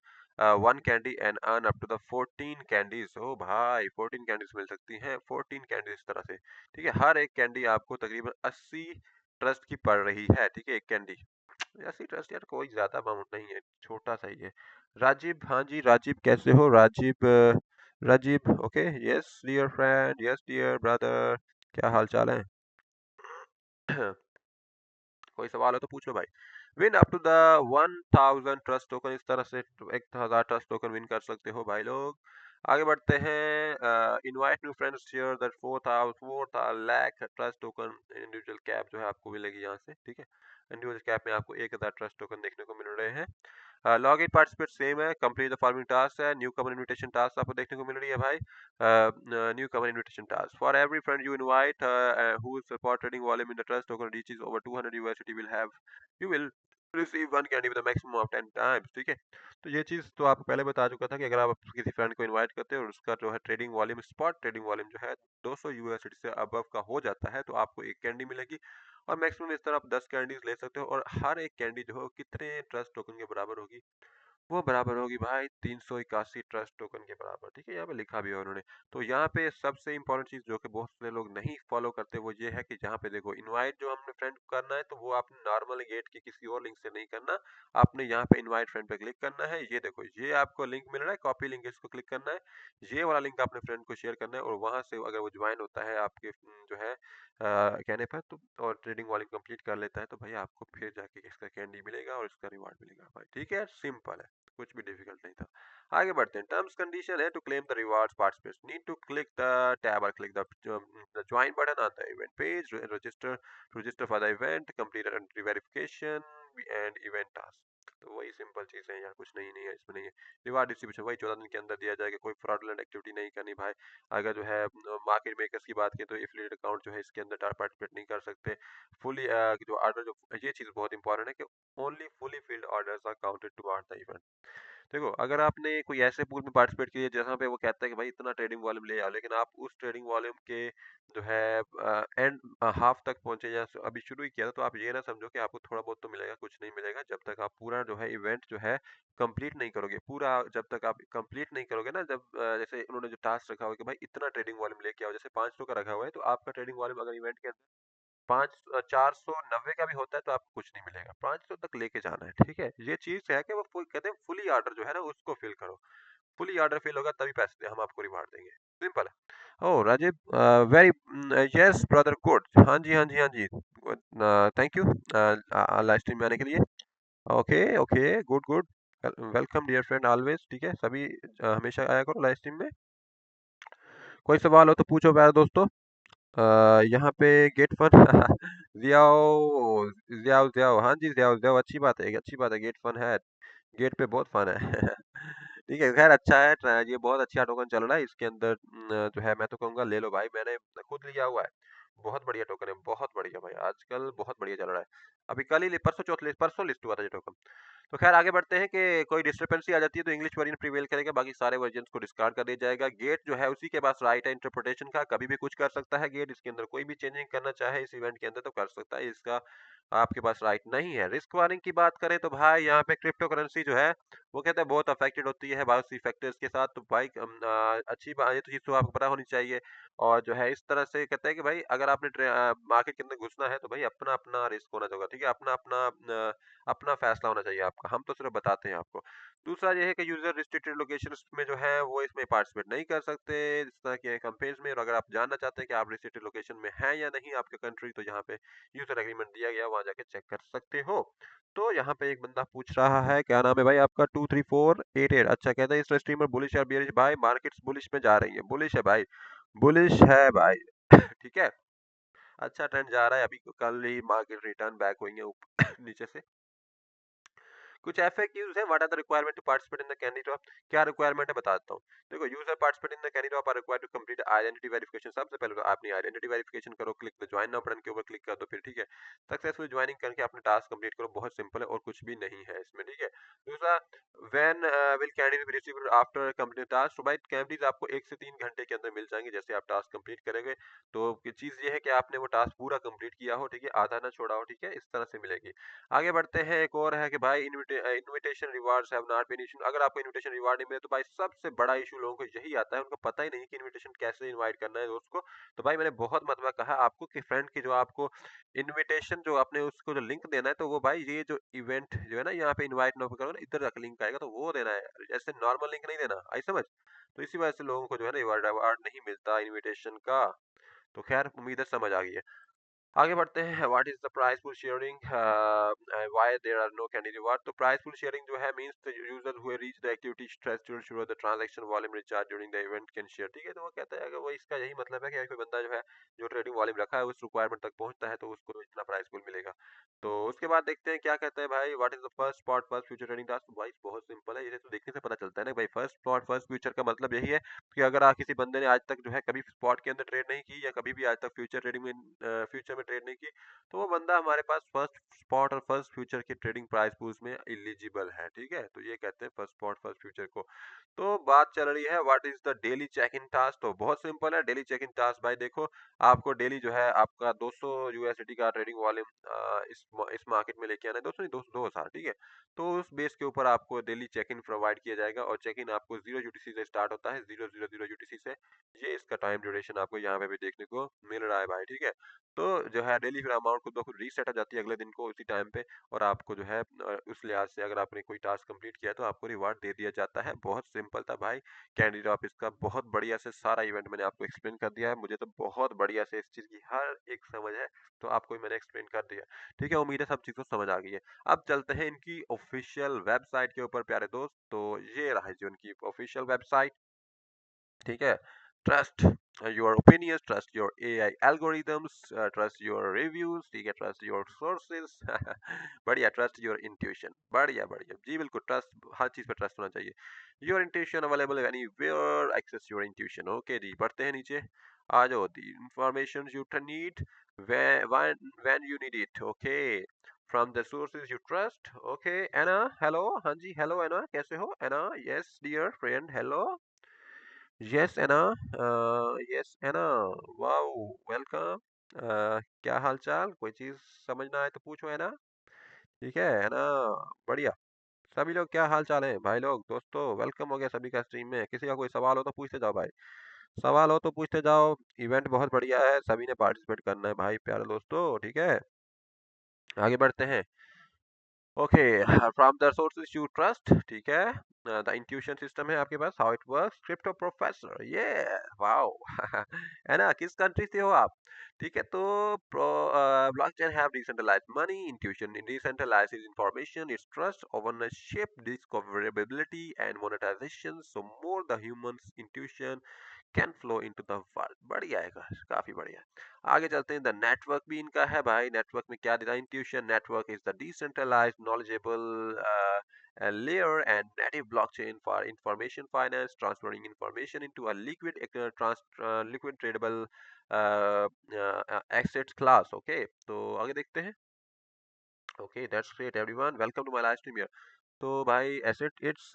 1 candy and earn up to the 14 candies. ओ भाई 14 कैंडीज मिल सकती हैं, 14 कैंडीज इस तरह से, ठीक है। हर एक कैंडी आपको तकरीबन 80 ट्रस्ट की पड़ रही है, ठीक है, एक कैंडी। ऐसी ट्रस्ट यार कोई ज्यादा अमाउंट नहीं है, छोटा सा ही है। राजीव, हाँ जी राजीव, कैसे हो Rajiv? Rajiv, okay, yes dear friend, yes dear brother, क्या हाल चाल है? कोई सवाल हो तो पूछ लो भाई। Win up to the 1000 trust token, इस तरह से 1000 ट्रस्ट टोकन विन कर सकते हो भाई लोग। आगे बढ़ते हैं। Invite new friends share that 4 lakh trust token individual cap जो है आपको मिलेगी यहाँ से, ठीक है। इंडिविजुअल कैप में आपको 1000 ट्रस्ट टोकन देखने को मिल रहे हैं। लॉग इन पार्टिसिपेट सेम है, कंप्लीट द फॉलोइंग टास्क है, न्यू कमर इनविटेशन टास्क आपको देखने को मिल रही है भाई। New Qamar invitation task for every friend you invite who support trading volume in the trust token reaches over 200 USDT you will receive one candy with a maximum of 10 times, ठीक है। तो ये चीज तो आपको पहले बता चुका था कि अगर आप किसी फ्रेंड को इनवाइट करते हो और उसका जो है trading volume, spot trading volume जो है 200 यूएसडी से अबव का हो जाता है तो आपको एक कैंडी मिलेगी। और मैक्सिमम इस तरह आप 10 कैंडीज ले सकते हो, और हर एक कैंडी जो है कितने ट्रस्ट टोकन के बराबर होगी? वो बराबर होगी भाई 381 ट्रस्ट टोकन के बराबर, ठीक है। यहाँ पे लिखा भी है उन्होंने। तो यहाँ पे सबसे इंपॉर्टेंट चीज जो कि बहुत से लोग नहीं फॉलो करते वो ये है कि जहाँ पे देखो इनवाइट जो हमने फ्रेंड को करना है तो वो आपने नॉर्मल गेट के किसी और लिंक से नहीं करना। आपने यहाँ पे इनवाइट फ्रेंड पे क्लिक करना है, ये देखो ये आपको लिंक मिल रहा है, कॉपी लिंक, इसको क्लिक करना है। ये वाला लिंक अपने फ्रेंड को शेयर करना है, और वहां से अगर वो ज्वाइन होता है आपके जो है कहने पर तो, और ट्रेडिंग वाली कंप्लीट कर लेता है तो भाई आपको फिर जाके इसका कैंडी मिलेगा और इसका रिवार्ड मिलेगा भाई, ठीक है। सिंपल है, कुछ भी डिफिकल्ट नहीं था। आगे बढ़ते हैं। टर्म्स कंडीशन है, to claim the rewards participates need to click the tab और click the join button on the event page, register for the event, complete verification and event task. तो वही सिंपल चीज है यार, कुछ नहीं है इसमें, नहीं है। रिवार्ड डिस्ट्रीब्यूशन वही 14 दिन के अंदर दिया जाएगा, कोई फ्रॉडलेंट एक्टिविटी नहीं करनी भाई। अगर जो है मार्केट मेकर्स की बात करें तो एफिलिएट अकाउंट जो है इसके अंदर पार्टिसिपेट नहीं कर सकते। फुली जो ऑर्डर, जो ये चीज बहुत इंपॉर्टेंट है कि only fully filled orders are counted toward the event. देखो अगर आपने कोई ऐसे पूल में पार्टिसिपेट किया जहाँ पे वो कहता है कि भाई इतना ट्रेडिंग वॉल्यूम ले आओ, लेकिन आप उस ट्रेडिंग वॉल्यूम के जो है एंड हाफ तक पहुंचे या अभी शुरू ही किया था, तो आप ये ना समझो कि आपको थोड़ा बहुत तो मिलेगा, कुछ नहीं मिलेगा जब तक आप पूरा जो है इवेंट जो है कंप्लीट नहीं करोगे। पूरा जब तक आप कंप्लीट नहीं करोगे ना, जब जैसे उन्होंने जो टास्क रखा हुआ है कि भाई इतना ट्रेडिंग वॉल्यूम लेके आओ, जैसे 500 का रखा हुआ है तो आपका ट्रेडिंग वॉल्यूम अगर इवेंट के 490 का भी होता है तो आपको कुछ नहीं मिलेगा, 500 तक लेके जाना है, ठीक है। ये चीज है कि वो कहते हैं फुली ऑर्डर जो है ना उसको फिल करो। फुली ऑर्डर फिल होगा तभी पैसे हम आपको रिवार्ड देंगे, सिंपल है। ओ Rajiv, very yes brother, good, हाँ जी हाँ जी हाँ जी, थैंक यू लाइव स्ट्रीम में आने के लिए। Okay okay, good good, welcome dear friend always, ठीक है। सभी हमेशा आया करो लाइव स्ट्रीम में। कोई सवाल हो तो पूछो प्यारे दोस्तों। यहाँ पे गेट फन जियाओ जियाओ जियाओ, हाँ जी जियाओ जियाओ, अच्छी बात है, अच्छी बात है, गेट फन है। गेट पे बहुत फन है। ठीक है, खैर अच्छा है, ये बहुत अच्छा टोकन चल रहा है इसके अंदर। जो है मैं तो कहूँगा ले लो भाई, मैंने खुद लिया हुआ है। बहुत बढ़िया टोकन है, बहुत बढ़िया भाई, आजकल बहुत बढ़िया चल रहा है। अभी कल ही परसों चौथ परसों लिस्ट हुआ था ये टोकन। तो खैर आगे बढ़ते हैं कि कोई डिस्क्रिपेंसी आ जाती है तो इंग्लिश वर्जन प्रीवेल करेगा, बाकी सारे वर्जन को डिस्कार्ड कर दिया जाएगा। गेट जो है उसी के पास राइट है इंटरप्रिटेशन का, कभी भी कुछ कर सकता है गेट, इसके अंदर कोई भी चेंजिंग करना चाहे इस इवेंट के अंदर तो कर सकता है, इसका आपके पास राइट नहीं है। रिस्क वार्निंग की बात करें तो भाई यहाँ पे क्रिप्टो करेंसी जो है वो कहते हैं बहुत अफेक्टेड होती है बहुत सी फैक्टर्स के साथ, तो भाई अच्छी बात, ये तो चीज तो आपको पता होनी चाहिए। और जो है इस तरह से कहते हैं कि भाई अगर आपने मार्केट के अंदर घुसना है तो भाई अपना अपना रिस्क होना चाहिए, ठीक है। अपना अपना अपना फैसला होना चाहिए आपका, हम तो सिर्फ बताते हैं आपको। दूसरा ये है कि यूजर रिस्ट्रिक्टेड लोकेशंस में जो है वो इसमें पार्टिसिपेट नहीं कर सकते इस तरह के कैंपेन्स में। और अगर आप जानना चाहते हैं कि आप रिस्ट्रिक्टेड लोकेशन में हैं या नहीं आपके कंट्री, तो यहाँ पे यूजर एग्रीमेंट दिया गया, वहां जाके चेक कर सकते हो। तो यहाँ पे एक बंदा पूछ रहा है, क्या नाम है भाई आपका? 23488, अच्छा, कहता है इस स्ट्रीमर बुलिश या बेरिश? भाई मार्केट्स बुलिश में जा रही है, बुलिश है भाई, बुलिश है भाई। ठीक है, अच्छा ट्रेंड जा रहा है, अभी कल ही मार्केट रिटर्न बैक हुई है नीचे से। कुछ एफएक्यूज है, what are the requirement to participate in the candy drop? क्या रिक्वायरमेंट है बता देता हूँ। देखो, user participate in the candy drop are required to complete identity verification. सबसे पहले तो अपनी आइडेंटिटी वेरिफिकेशन करो, click the join now button के ऊपर क्लिक कर दो फिर, ठीक है। सक्सेसफुल ज्वाइनिंग करके अपने टास्क कंप्लीट करो, बहुत सिंपल है और कुछ भी नहीं है इसमें, ठीक है। दूसरा, when will candies be received after complete task? तो भाई कैंडीज आपको 1 से 3 घंटे के अंदर मिल जाएंगे जैसे आप टास्क कंप्लीट करेंगे। तो चीज ये है कि आपने वो टास्क पूरा कंप्लीट किया हो, ठीक है, आधा ना छोड़ा हो, ठीक है, इस तरह से मिलेगी। आगे बढ़ते हैं, एक और है कि भाई invitation rewards have not been issued. अगर आपको इनविटेशन रिवार्ड नहीं मिले तो भाई सबसे बड़ा इशू लोगों को यही आता है, उनको पता ही नहीं कि इनविटेशन कैसे इनवाइट करना है दोस्त को। तो भाई मैंने बहुत मरतबा कहा आपको कि फ्रेंड की जो आपको इनविटेशन जो आपने उसको जो लिंक देना है, तो वो भाई ये जो इवेंट जो है ना, यहाँ पे इनवाइट ना करो ना, इधर तक लिंक आएगा तो वो देना है, ऐसे नॉर्मल लिंक नहीं देना, आई समझ। तो इसी वजह से लोगों को जो है ना रिवार्ड नहीं मिलता इनविटेशन का। तो खैर उम्मीद है समझ आ गई है। आगे बढ़ते हैं। What is the prize pool sharing, why there are no candy reward. तो प्राइस पुल शेयरिंग जो है means the user who reach the activity threshold through the transaction volume recharge during the event can share. ठीक है, तो वो कहता है कि वो इसका यही मतलब है कि कोई बंदा जो है जो ट्रेडिंग वॉल्यूम रखा है उस रिक्वायरमेंट तक पहुंचता है तो उसको इतना प्राइस पुल मिलेगा। तो उसके बाद देखते हैं क्या कहते हैं भाई। What is the first spot first future trading task. भाई बहुत सिंपल है, ये तो देखने से पता चलता है ना भाई। फर्स्ट स्पॉट फर्स्ट फ्यूचर का मतलब यही है कि अगर आप किसी बंदे ने आज तक जो है कभी स्पॉट के अंदर ट्रेड नहीं की या कभी भी आज तक फ्यूचर ट्रेडिंग में फ्यूचर में ट्रेड नहीं की, तो वो बंदा हमारे पास फर्स्ट स्पॉट और फर्स्ट फ्यूचर के ट्रेडिंग प्राइस पूल्स में एलिजिबल है। ठीक है, तो ये कहते हैं फर्स्ट स्पॉट फर्स्ट फ्यूचर को। तो बात चल रही है what is the daily check in task. तो बहुत सिंपल है डेली चेक इन टास्क। भाई देखो, आपको डेली जो है आपका 200 यूएसडी का ट्रेडिंग वॉल्यूम इस मार्केट में लेके आना है। 200 नहीं, 2000। ठीक है, तो उस बेस के ऊपर आपको डेली चेक इन प्रोवाइड किया जाएगा और चेक इन आपको 0 यूटीसी से स्टार्ट होता है, 000 यूटीसी से। ये इसका टाइम ड्यूरेशन आपको यहाँ पे भी देखने को मिल रहा है भाई। ठीक है, तो जो है डेली फिर अमाउंट को तो रीसेट हो जाती है अगले दिन को उसी टाइम पे, और आपको जो है उस लिहाज से अगर आपने कोई टास्क कंप्लीट किया तो आपको रिवार्ड दे दिया जाता है। बहुत सिंपल था भाई कैंडी ड्रॉप इसका। बहुत बढ़िया से सारा इवेंट मैंने आपको एक्सप्लेन कर दिया है, मुझे तो बहुत बढ़िया से इस चीज़ की हर एक समझ है, तो आपको मैंने एक्सप्लेन कर दिया। ठीक है, उम्मीद है सब चीज़ को समझ आ गई है। अब चलते हैं इनकी ऑफिशियल वेबसाइट के ऊपर प्यारे दोस्त। तो ये रहा जो इनकी ऑफिशियल वेबसाइट। ठीक है, trust your opinions, trust your AI algorithms, trust your reviews. ठीक है, ट्रस्ट योर सोर्सेज बढ़िया, ट्रस्ट योर इंट्यूशन। बढ़िया बढ़िया जी, बिल्कुल ट्रस्ट, हर चीज पे ट्रस्ट होना चाहिए। Your intuition available anywhere, access your intuition. Okay जी, बढ़ते हैं नीचे। आ जाओ, the information you need when you need it। Okay, from the sources you trust. Okay Anna, hello, हाँ जी, हेलो एना, कैसे हो Anna? Yes dear friend, hello. Yes Anna, yes Anna, wow, welcome. क्या हाल चाल? कोई चीज समझ ना आए तो पूछो है ना। ठीक है ना, बढ़िया। सभी लोग क्या हाल चाल है भाई लोग, दोस्तों वेलकम हो गया सभी का स्ट्रीम में। किसी का कोई सवाल हो तो पूछते जाओ भाई, सवाल हो तो पूछते जाओ। इवेंट बहुत बढ़िया है, सभी ने पार्टिसिपेट करना है भाई प्यारे दोस्तों। ठीक है, आगे बढ़ते हैं। Okay, from the sources you trust. ठीक है, द इंट्यूशन सिस्टम है आपके पास, how it works, crypto professor, ये वाओ है ना, किस कंट्री से हो आप? ठीक है, तो blockchain have decentralized money, Intuition decentralized information, it's trust, ownership, discoverability and monetization, so more the humans Intuition can flow into the world. बढ़िया है, काफी बढ़िया। आगे चलते हैं। द नेटवर्क भी इनका है भाई। नेटवर्क में क्या देता है? Intuition network is the decentralized knowledgeable layer and native blockchain for information finance, transferring information into a liquid tradable assets class। Okay, तो आगे देखते हैं। Okay, that's great everyone, welcome to my live stream. तो भाई asset it's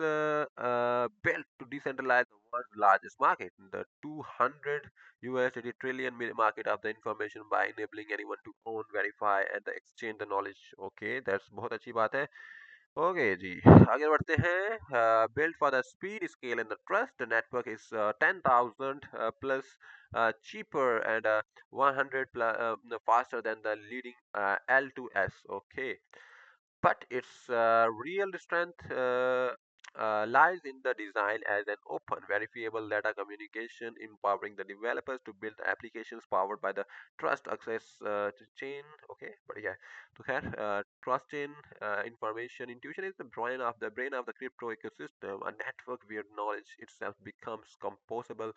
built to decentralize the world's largest market, the 200 USD trillion market of the information by enabling anyone to own, verify and exchange the knowledge। okay, that's बहुत अच्छी बात है। Okay जी, आगे बढ़ते हैं। built for the speed, scale and the trust, the network is 10,000 plus cheaper and 100 plus faster than the leading L2S। okay, but its real strength lies in the design as an open, verifiable data communication, empowering the developers to build applications powered by the trust access chain। Okay, बढ़िया है। तो खैर trust chain information intuition is the brain of the crypto ecosystem, a network where knowledge itself becomes composable,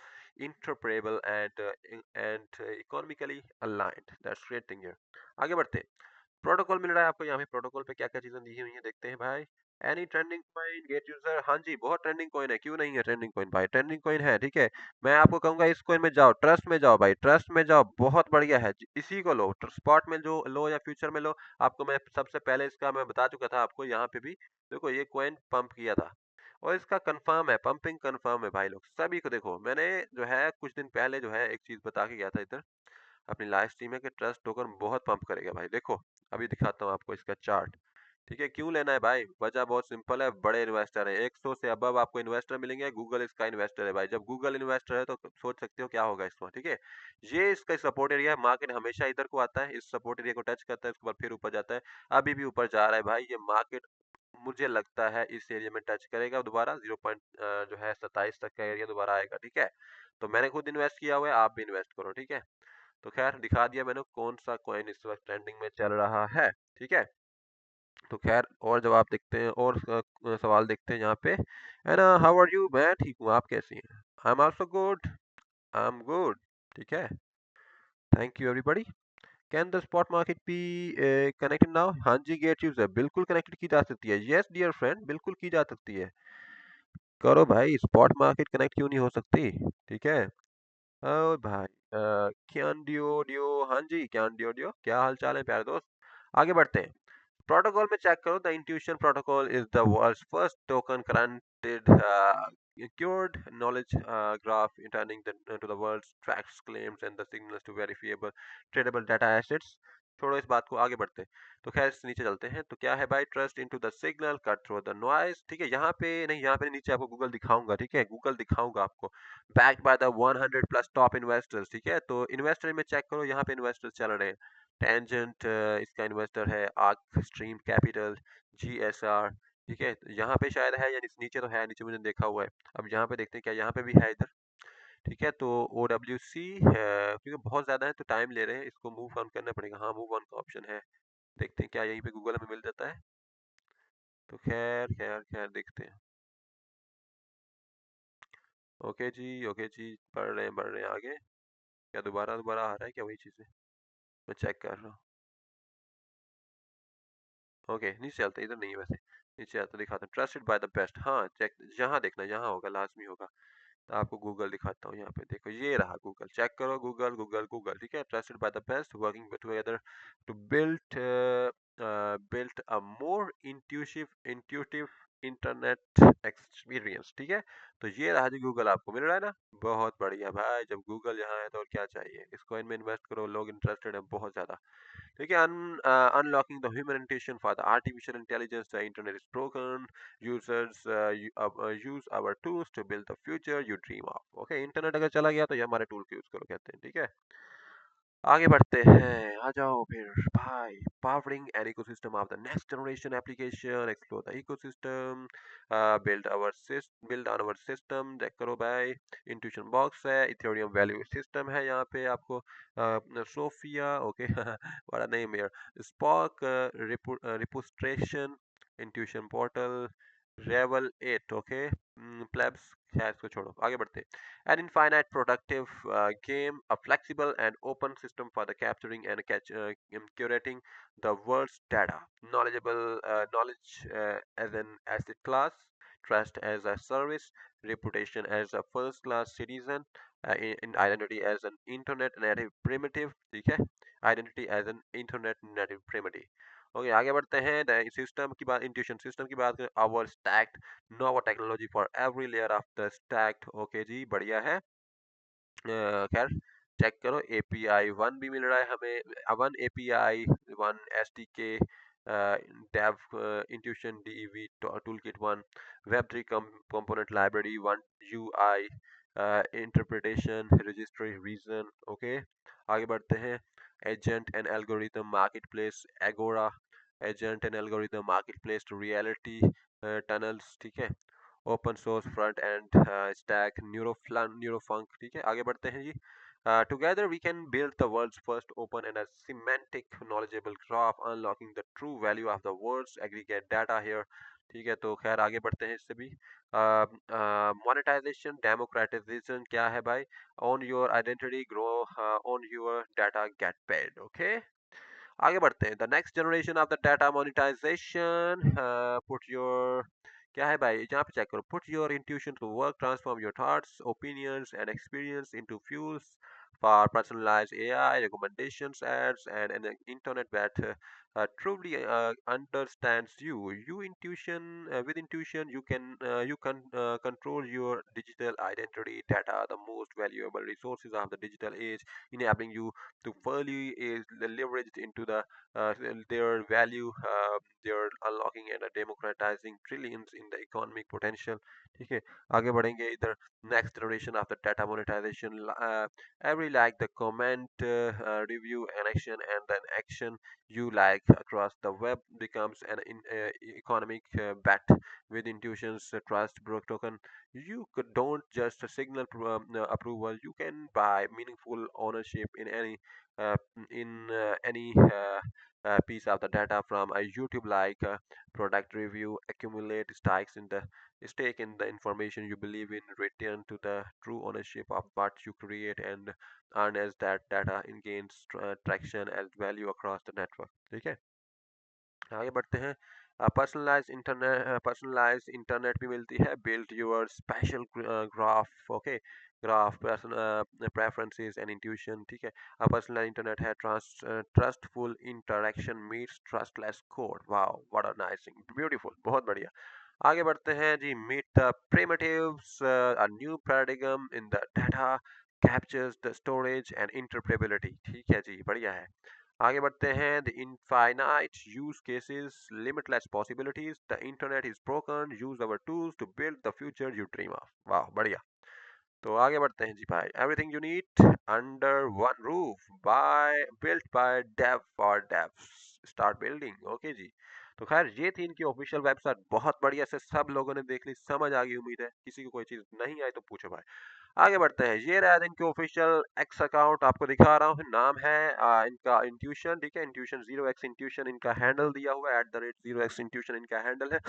interpretable, and economically aligned। That's great thing here। आगे बढ़ते हैं। Protocol मिल रहा है आपको यहाँ पे। प्रोटोकॉल पे क्या क्या चीजें दी हुई हैं देखते हैं भाई। Any trending coin gate user, हाँ जी बहुत ट्रेंडिंग कॉइन है, क्यों नहीं है ट्रेंडिंग कॉइन भाई, ट्रेंडिंग कॉइन है। ठीक है, मैं आपको कहूंगा इस कॉइन में जाओ, ट्रस्ट में जाओ भाई, ट्रस्ट में जाओ, बहुत बढ़िया है। इसी को लो, स्पॉट में जो लो या फ्यूचर में लो। आपको मैं सबसे पहले इसका मैं बता चुका था आपको, यहाँ पे भी देखो ये कॉइन पंप किया था और इसका कंफर्म है, पंपिंग कंफर्म है भाई लोग सभी को। देखो मैंने जो है कुछ दिन पहले जो है एक चीज बता के गया था इधर अपनी लाइव स्ट्रीम में कि ट्रस्ट टोकन बहुत पंप करेगा भाई। देखो अभी दिखाता हूँ आपको इसका चार्ट। ठीक है, क्यों लेना है भाई? वजह बहुत सिंपल है, बड़े इन्वेस्टर हैं, 100 से अबव आपको इन्वेस्टर मिलेंगे। गूगल इसका इन्वेस्टर है भाई। जब गूगल इन्वेस्टर है तो सोच सकते हो क्या होगा इसमें। ठीक है, ये इसका सपोर्ट एरिया है। मार्केट हमेशा इधर को आता है, इस सपोर्ट एरिया को टच करता है, उसके बाद फिर ऊपर जाता है। अभी भी ऊपर जा रहा है भाई ये मार्केट। मुझे लगता है इस एरिया में टच करेगा दोबारा, 0 पॉइंट जो है 27 तक का एरिया दोबारा आएगा। ठीक है, तो मैंने खुद इन्वेस्ट किया हुआ है, आप भी इन्वेस्ट करो। ठीक है, तो खैर दिखा दिया मैंने कौन सा कॉइन इस वक्त ट्रेंडिंग में चल रहा है। ठीक है, तो खैर और जवाब देखते हैं, और सवाल देखते हैं यहाँ पे। And how are you? मैं ठीक हूँ, आप कैसी हैं? I am also good, I am good. ठीक है, thank you everybody. Can the spot market be connected now? हाँ जी, गेट यूजर, बिल्कुल कनेक्टेड की जा सकती है। यस डियर फ्रेंड, बिल्कुल की जा सकती है। करो भाई, स्पॉट मार्केट कनेक्ट क्यों नहीं हो सकती? ठीक है। ओ भाई, क्यान डियो डियो, हाँ जी क्यान डियो डियो, क्या हाल चाल है प्यारे दोस्त? आगे बढ़ते हैं। प्रोटोकॉल में चेक करो। The Intuition protocol is the world's first token granted cured knowledge graph turning to the world's facts claims and the signals to verifiable tradable data assets। छोड़ो इस बात को, आगे बढ़ते हैं। तो खैर इस नीचे चलते हैं। तो क्या है भाई? Trust into the signal, cut through the noise. ठीक है, यहाँ पे नहीं, यहाँ पे नीचे आपको गूगल दिखाऊंगा। ठीक है, गूगल दिखाऊंगा आपको, backed by the 100 plus top investors. ठीक है, तो इन्वेस्टर में चेक करो, यहाँ पे इन्वेस्टर्स चल रहे हैं। टेंजेंट इसका इन्वेस्टर है, आर्क स्ट्रीम कैपिटल, जीएसआर। ठीक है, यहाँ पे शायद है या नीचे तो है, नीचे मैंने देखा हुआ है। अब यहाँ पे देखते हैं क्या यहाँ पे भी है इधर। ठीक है, तो ओ डब्ल्यू सी है, क्योंकि बहुत ज़्यादा है तो टाइम ले रहे हैं, इसको मूव ऑन करना पड़ेगा। हाँ, मूव ऑन का ऑप्शन है, देखते हैं क्या यहीं पे गूगल हमें मिल जाता है। तो खैर खैर खैर देखते हैं। ओके जी, बढ़ रहे हैं आगे। क्या दोबारा दोबारा आ रहा है क्या वही चीज़ें? मैं चेक कर रहा हूँ। ओके, नीचे चलते हैं, इधर नहीं है वैसे। नीचे आता दिखाता हूँ, ट्रस्टेड बाय द बेस्ट। हाँ चेक, यहाँ देखना, यहाँ होगा, लाजमी होगा। तो आपको गूगल दिखाता हूँ, यहाँ पे देखो, ये रहा गूगल। चेक करो, गूगल गूगल गूगल। ठीक है, trusted by the best, working together to build a more intuitive internet experience. ठीक है, तो ये रहा जी गूगल, आपको मिल रहा है ना? बहुत बढ़िया भाई, जब गूगल यहाँ है तो और क्या चाहिए। इस कॉइन में इन्वेस्ट करो, लोग इंटरेस्टेड है बहुत ज़्यादा। ठीक है, unlocking the human intention for the artificial intelligence, the internet is broken, users use our tools to build the future you dream of। Okay, internet अगर चला गया तो ये हमारे टूल के यूज करो कहते हैं। ठीक है, आगे बढ़ते हैं, आ जाओ फिर भाई। Powering an ecosystem of the next generation application, explore the ecosystem, build on our system. Check करो भाई, इंट्यूशन बॉक्स है, इथेरियम वैल्यू सिस्टम है, यहाँ पे आपको सोफिया, ओके बड़ा नेम यार, स्पॉक रिपोस्ट्रेशन, इंट्यूशन पोर्टल, रेवल 8। ओके, प्लेब्स, खैर इसको छोड़ो, आगे बढ़ते हैं। An infinite productive game, a flexible and open system for the capturing and curating the world's data, knowledge as an asset class, trust as a service, reputation as a first class citizen, in identity as an internet native primitive। ठीक है, identity as an internet native primitive। Okay, आगे बढ़ते हैं। System की बात, intuition system की बात करें, our stacked nova technology for every layer of the stacked. Okay जी, बढ़िया है। खैर चेक करो, एपीआई वन भी मिल रहा है हमें, one API, one SDK, dev intuition DEV tool kit one, web three component library one, UI interpretation, registry region. Okay, आगे बढ़ते हैं। Agent and algorithm marketplace, Agora, agent and algorithm marketplace to reality tunnels. ठीक है, open source front end stack, neurofunk. ठीक है, आगे बढ़ते हैं जी। Together we can build the world's first open and a semantic knowledgeable graph, unlocking the true value of the world's aggregate data here। ठीक है, तो खैर आगे बढ़ते हैं इससे भी। मोनेटाइजेशन डेमोक्रेटाइजेशन क्या है भाई? Own your identity, grow on your data, get paid. Okay, आगे बढ़ते हैं। The next generation of the data monetization, put your, क्या है भाई, यहाँ पे चेक करो। Put your Intuition to work, transform your thoughts, opinions and experience into fuels for personalized AI recommendations, ads and an internet that truly understands you. You intuition with intuition you can control your digital identity data, the most valuable resources of the digital age, enabling you to fully leverage it into their value. They're unlocking and democratizing trillions in the economic potential. ठीक है, आगे बढ़ेंगे इधर. Next generation of the data monetization, every like, the comment, review, an action, and then action you like across the web becomes an economic bet. With intuition's trust broke token, you don't just signal approval, you can buy meaningful ownership uh, in any piece of the data from a YouTube like product review, accumulate stakes in the stake in the information you believe in, return to the true ownership of what you create, and earn as that data in gains traction as value across the network. ठीक है, आगे बढ़ते हैं. Personalise internet भी मिलती है. Build your special graph. Okay, graph preferences and intuition. ठीक है, पर्सनलाइज इंटरनेट है. Trustful interaction meets trustless code. Wow, what a nice thing, beautiful, बहुत बढ़िया. आगे बढ़ते हैं जी. Meet the primitives, a new paradigm in the data captures the storage and interpretability. ठीक है जी, बढ़िया है. आगे बढ़ते हैं. The infinite use cases, limitless possibilities, the internet is broken, use our tools to build the future you dream of. वाह, बढ़िया. तो आगे बढ़ते हैं जी भाई. Everything you need under one roof, by built by dev for devs, start building. Okay जी. तो खैर ये थी इनकी ऑफिशियल वेबसाइट. बहुत बढ़िया से सब लोगों ने देख ली, समझ आ गई. उम्मीद है किसी को कोई चीज नहीं आई तो पूछो भाई. आगे बढ़ते हैं. ये रहा इनके ऑफिशियल एक्स अकाउंट, आपको दिखा रहा हूँ. नाम है इनका इंट्यूशन. ठीक है, इंट्यूशन 0x इंट्यूशन इनका हैंडल दिया हुआ है. @0x इंट्यूशन इनका हैंडल है,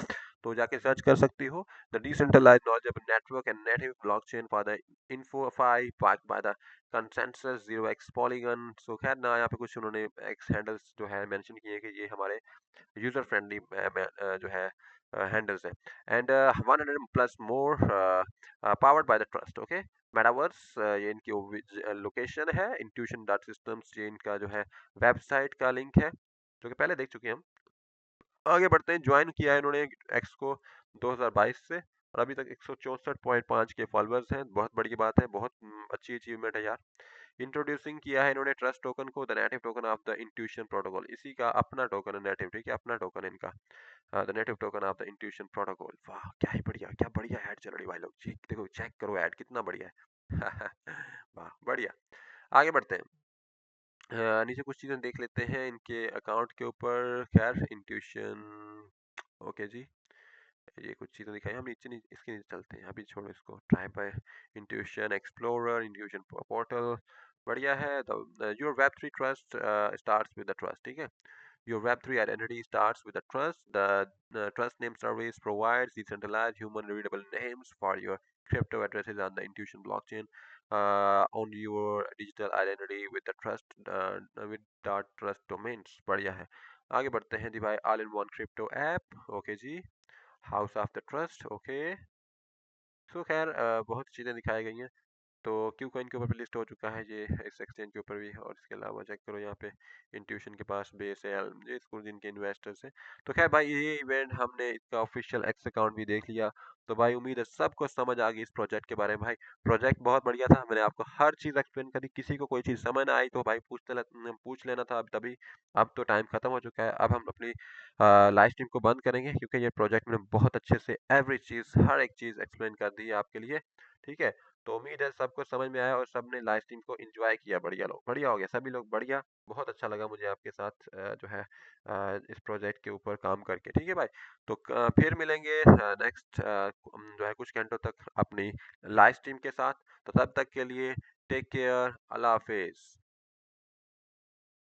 तो जाके सर्च कर सकती हो. The decentralise knowledgeable network and native blockchain for the InfoFi backed by the consensus 0x polygon. So खैर ना, यहाँ पे कुछ उन्होंने एक्स हैंडल्स जो है मेंशन किए कि ये हमारे यूजर फ्रेंडली जो है हैंडल्स है. And 100 plus more powered by the trust. Okay, metaverse ये इनकी लोकेशन है. इंट्यूशन डॉट सिस्टम्स ये इनका जो है वेबसाइट का लिंक है, जो कि पहले देख चुके हैं हम. आगे बढ़ते हैं. ज्वाइन किया है इन्होंने एक्स को 2022 से, और अभी तक 164.5 के फॉलोअर्स हैं. बहुत बड़ी बात है, बहुत अच्छी अचीवमेंट है यार. इंट्रोड्यूसिंग किया है इन्होंने ट्रस्ट टोकन को, the native token of the Intuition protocol. इसी का अपना टोकन है नेटिव. ठीक है, अपना टोकन है इनका, the native token of the Intuition protocol. वाह, क्या ही बढ़िया, क्या बढ़िया ऐड चल रही भाई लोग जी. देखो, चेक करो ऐड कितना बढ़िया है. वाह, बढ़िया. आगे बढ़ते हैं. नीचे कुछ चीजें देख लेते हैं इनके अकाउंट के ऊपर. खैर, इंट्यूशन. ओके जी, ये कुछ चीज़ें दिखाई. हम नीचे इसके नीचे चलते हैं. अभी छोड़ो इसको. Try by Intuition explorer, Intuition portal, बढ़िया है. Your web three trust starts with the trust. ठीक है, your Web3 identity starts with a trust. The trust name service provides decentralized human readable names for your crypto addresses on the Intuition blockchain. On your digital identity with the with dot trust domains. बढ़िया है. आगे बढ़ते हैं जी भाई. All in one crypto app. Okay जी. House of the trust. Okay. So खैर बहुत चीज़ें दिखाई गई हैं. तो क्यू कॉइन के ऊपर भी लिस्ट हो चुका है ये, इस एक्सचेंज के ऊपर भी. और इसके अलावा चेक करो यहाँ पे इंट्यूशन के पास बेस है, ये स्कूल जिनके इन्वेस्टर्स हैं. तो खैर भाई, ये इवेंट हमने इसका ऑफिशियल एक्स अकाउंट भी देख लिया. तो भाई उम्मीद है सबको समझ आ गई इस प्रोजेक्ट के बारे में. भाई प्रोजेक्ट बहुत बढ़िया था, मैंने आपको हर चीज़ एक्सप्लेन करी. किसी को कोई चीज़ समझ ना आई तो भाई पूछ लेना था अब तभी. अब तो टाइम खत्म हो चुका है. अब हम अपनी लाइव स्ट्रीम को बंद करेंगे, क्योंकि ये प्रोजेक्ट मैंने बहुत अच्छे से एवरी चीज़, हर एक चीज़ एक्सप्लेन कर दी है आपके लिए. ठीक है, तो उम्मीद है सबको समझ में आया और सबने लाइव स्ट्रीम को एंजॉय किया. बढ़िया लोग, बढ़िया हो गया सभी लोग, बढ़िया. बहुत अच्छा लगा मुझे आपके साथ जो है इस प्रोजेक्ट के ऊपर काम करके. ठीक है भाई, तो फिर मिलेंगे नेक्स्ट जो है कुछ घंटों तक अपनी लाइव स्ट्रीम के साथ. तो तब तक के लिए टेक केयर, अल्लाह हाफिज.